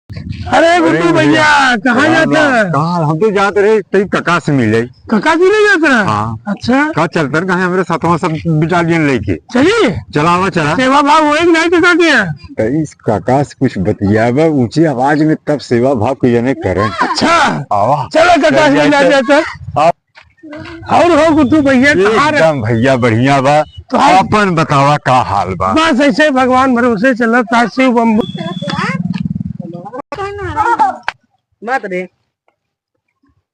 अरे गुड्डू भैया कहाँ जाता है? कहाँ हम तो जाते रहे कई कका से मिले। कका जी नहीं जाता है? हाँ। अच्छा का चलते कहा हमारे साथवा सब बिटालियन लेके चलिए चलावा चला। सेवा भाव हो नहीं कका के? इस कका से कुछ बतियावा ऊंची आवाज में तब सेवा भाव की जने करें। अच्छा आवा चलो कका से मिला जाता। और हो गुड्डू भैया कहाँ रहे? एकदम भैया बढ़िया बा। तो अपन बतावा का हाल बा? बस ऐसे भगवान भरोसे चला ताशी बम्बू बात रे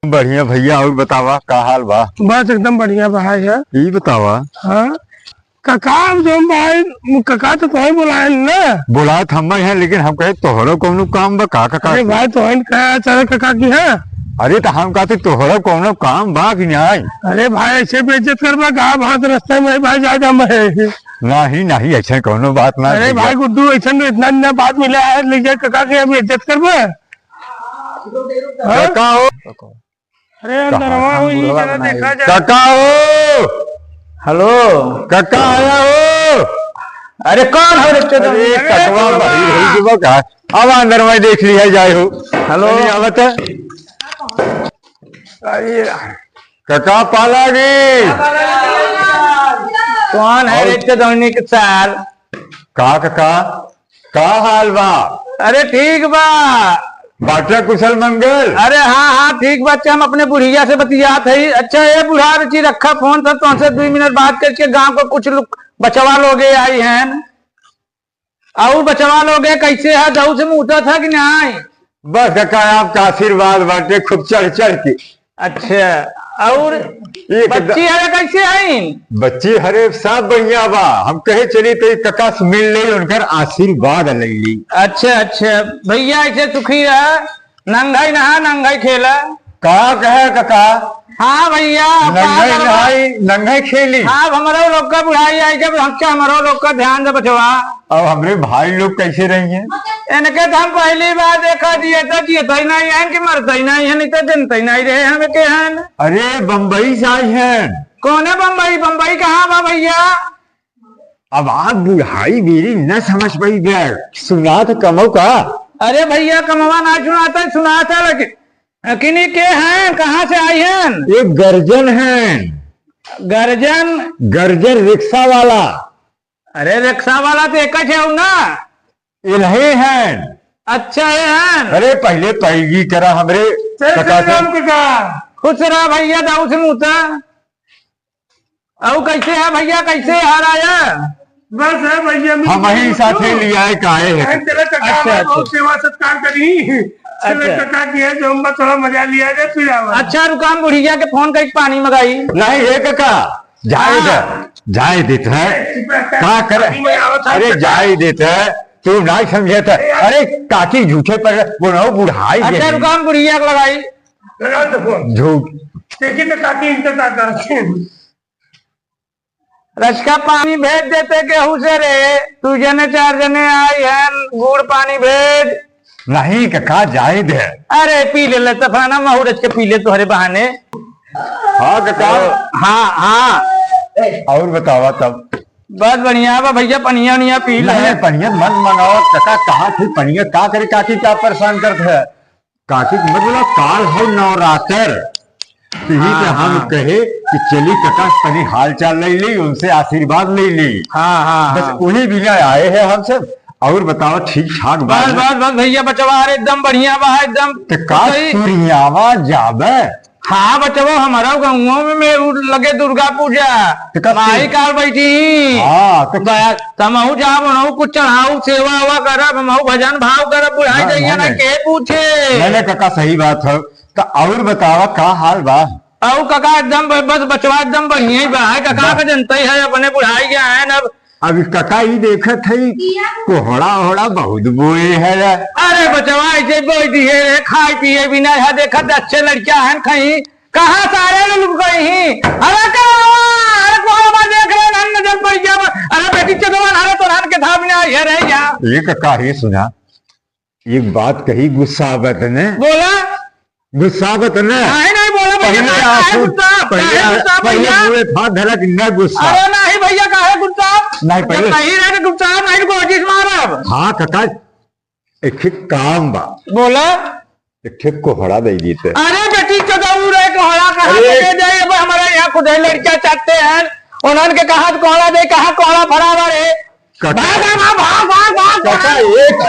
बढ़िया भैया। और बतावा का हाल बा? बस एकदम बढ़िया भाई है। ये बतावा। हाँ कका जो भाई कका तो तुम्हें बुलाए ना। बुलाए हम है लेकिन हम कहे तोहरो कौनो काम बा का कका? अरे भाई तो कहा चले कका की है। अरे तो हम कहते तोहरो कौनो काम बा कि नहीं? अरे भाई ऐसे बेइज्जत करवा कहा भात रास्ते में भाई जाएगा मैं नहीं नहीं ऐसा कोनो बात ना। अरे भाई गुड्डू ऐसा इतना इतना बात मिला है लीजिए कका के अभी इज्जत करवा। कका हो अरे अंदरवा हुई जरा देखा जाए। कका हो। हेलो कका आया हो। अरे कौन हो रे? अरे ककवा भाई रही जुबा का। अब अंदर में देख लिया जाए हो। हेलो आवत है कका पाला गे। कौन है रे दौनी के साल? का कका का हाल बा? अरे ठीक बा। बाटा कुशल मंगल। अरे हाँ हाँ ठीक बच्चे हम अपने बुढ़िया से बतियात है। अच्छा ये बुढ़ा रुचि रखा फोन था तुमसे 2 मिनट बात करके गांव को कुछ लोग बचवा लोगे आई हैं और बचवा लोगे कैसे है दऊ से मुँहता था कि नहीं? बस कका आपका आशीर्वाद बाटे खूब चढ़ चढ़ के। अच्छा और बच्ची है कैसे है? बच्ची हरे सब बढ़िया बा। हम कहे चली तो कका से मिल ले उनकर आशीर्वाद ले ली। अच्छा अच्छा भैया ऐसे सुखी रहा नंगाई नहा नंगाई खेला। का कहे कका? हाँ भैया नंगाई नहाई नंगाई खेली। हाँ हमारा लोग का बुढ़ाई आई जब हमारा लोग का ध्यान से बचवा। अब हमारे भाई लोग कैसे रही हैं? इनके तो हम पहली बार देखा दिए तो जीता ही नहीं है कि मरता ही नहीं है नहीं तो जनता ही नहीं रहे हमें के हैं। अरे बम्बई से आई हैं। कौन है बम्बई? बम्बई कहाँ बा भैया? अब आप बुढ़ाई मेरी न समझ पाई गए सुना तो कमो का। अरे भैया कमवा ना सुनाता लेकिन किन्हीं के हैं कहाँ से आई हैं? एक गर्जन है। गर्जन? गर्जन रिक्शा वाला। अरे रिक्शा वाला तो एक है ना इन्हें हैं। अच्छा ये हैं। अरे पहले पैगी करा हमरे कका से। खुश रहा भैया दाऊ से मुँहता। और कैसे है भैया कैसे हार आया? बस है भैया हम ही साथे लिया है काहे है। अच्छा बहुत सेवा सत्कार करी कका की है जो हम थोड़ा मजा लिया जाए फिर अच्छा रुकाम बुढ़िया के फोन करके पानी मंगाई। नहीं है कका जाए देते है क्या करे। अरे जाए देते है तू नहीं समझे था। अरे काकी झूठे पर वो बुढ़ाई। अच्छा रुकाम बुढ़िया को लगाई झूठ देखिए तो काकी इंतजार करते रस का पानी भेज देते गेहूं से रे। तू जने 4 जने आई हैं गुड़ पानी भेज। नहीं कका जाए दे। अरे पी ले तफाना महू रच के पी ले तुम्हारे बहाने। हाँ कका। हाँ हाँ और बतावा तब। बस बढ़िया बा भैया पनिया उनिया पी ले। पनिया मन मंगाओ कका कहाँ थी पनिया का करे काकी क्या परेशान करते है? काकी मतलब काल हो नवरात्र यही पे हम कहे कि चली कका तनी हाल चाल ले ली उनसे आशीर्वाद ले ली। हाँ हाँ बस उन्हीं बिना आए हैं हम सब। और बताओ ठीक ठाक बस बस बस भैया बचवा एकदम बढ़िया बा एकदम। सूर्यावा जाबे। हाँ बचवा हमारा गाँव में लगे दुर्गा पूजा माई काल बैठी। हाँ तो महू जा बनऊ कुछ चढ़ाऊ सेवा हुआ करब महू भजन भाव करब बुढ़ाई दैया ना के पूछे। नहीं कका सही बात है। तो और बतावा का हाल बा? और कका एकदम बस बचवा एकदम बढ़िया ही बा है। कका का जनता ही है अपने बुढ़ाई गया है अब। अभी कका ही देखत है कोहड़ा ओहड़ा बहुत बोए है। अरे बचवा ऐसे बोई दिए खाए पिए बिना है देखत अच्छे लड़कियां हैं कहीं कहाँ सारे लुक गई। अरे देख रहे नजर पड़ गया। अरे बेटी चलवान अरे तो रान के था बिना ये रह गया। ये कका ही सुना एक बात कही गुस्सावत ने। बोला गुस्सावत ने नहीं बोला पहले था धड़क न गुस्सा। अरे नहीं भैया काहे गुस्सा नहीं पहले नहीं रहे गुस्सा नहीं कोशिश मारब। हाँ कका एक ठे काम बा, बोला। एक ठे कोहड़ा दे दीते। अरे बेटी चौदह रहे कोहड़ा कहाँ अरे! से दे दे? अब हमारे यहाँ खुद ही लड़कियां चाहते हैं, उन्होंने के कहा कोहड़ा दे, कहा कोहड़ा बराबर है। काका भाग भाग भाग भाग काका एक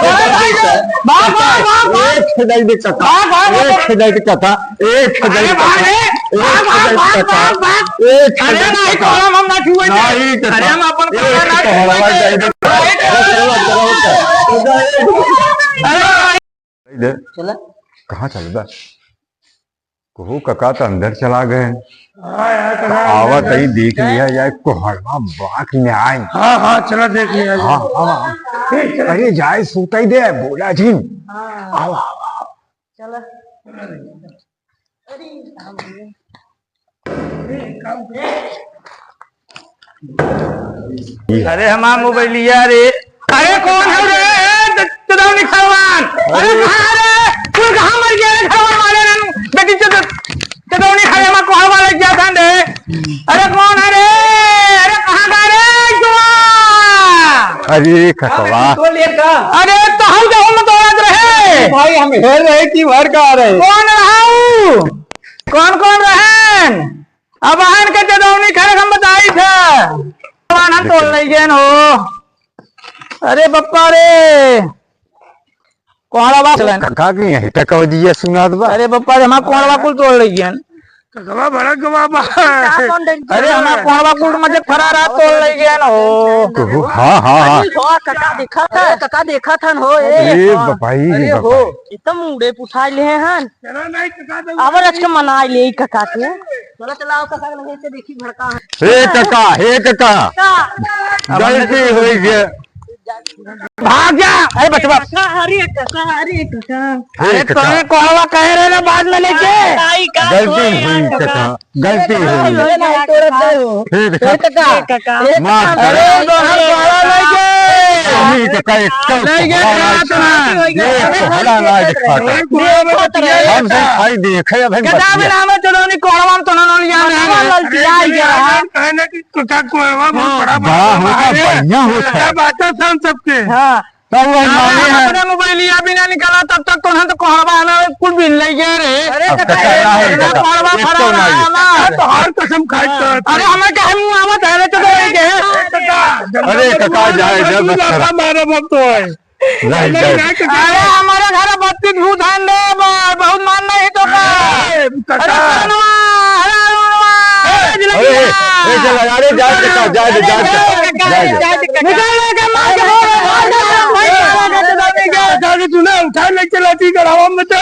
भाग भाग भाग एक नहीं दे काका, एक नहीं दे काका, एक नहीं दे काका, एक अरे नहीं कोहड़ा हम ना छुए थे। नहीं काका, अरे हम अपन एक कोहड़ा ना कोहड़ा छुए दे थे। दे। कहाँ चल बा? कहू काका तो अंदर चला गए। हाँ यार काका, आवत ही देख लिया जाए कोहड़ा बाक में आए। हाँ हाँ चलो देख लिया जाए। हाँ हाँ अरे जाए सूता ही दे बोला जी। आओ अरे हमारा मोबाइलिया रे। अरे कौन है रे? चुदौनी खरवान। अरे कहाँ रे? तू कहाँ मर गया रे खरवान वाले नानू? बेटी चुदौनी खरे में कोहड़ा वाले क्या था रे? अरे कौन है रे? अरे कहाँ का रे जुआ? अरे ककवा अरे तो हम जाओ मत औरत रहे भाई, हम हेर रहे कि भर का आ रहे। कौन रहा? कौन कौन रहन? अब आहन के चुदौनी खरे हम बताई थे हम तोड़ नहीं गए हो। अरे बप्पा रे कोहड़ा बा काका की यही तक दिया सुना दबा। अरे बप्पा रे हमारा कोहड़ा कुल तोड़ रही है। काका बड़ा गवा अरे हमारा कोहड़ा कुल मजे फरा रहा तोड़ रही है ना हो। कहू हाँ हाँ हाँ कका देखा था हो अरे भाई अरे हो एकदम मुड़े पुठाई ले हन चलो नहीं काका तो आवर अच्छा मनाई ले कका के चलो चलाओ कका के लगे से देखी भड़का है हे काका गलती हो गया। भाग जा। अरे बचवा अरे कका अरे तुम्हें कोहड़ा कह रहे ना बाद में लेके गलती हुई काका, गलती हुई। हे काका माफ अरे करो। दोनों कोहड़ा लेके नहीं काका, एक नहीं गया कोहड़ा ना दिखाता। हम से खाई देखे अब हम किताब बचिया। नाम है चुदौनी कोहड़ा तो ना लिया कहना कि काका कोहड़ा बहुत बड़ा बड़ा होगा बढ़िया होता है। बात है सब सबके। हाँ तब वो माने हैं। अपने मोबाइल या बिना निकाला तब तक तो कोहड़ा हमें कुछ भी नहीं गया रे। अरे अब काका है काका, कोहड़ा एक फरा तो रहा नहीं। हमारा। तो हर कसम खाई तो अरे हमें क्या मुंह आवत है रे चुदौनी के। अरे काका जाए जब हमारे वक्त तो है नहीं जाए। अरे हमारे घर 32 भूत हैं रे, बहुत मानना ही तो का। अरे कनवा, अरे चल अरे जाए काका, जाए दे जाए दे। निकाल के मार के तूने उठा ले चलाती करावा मत।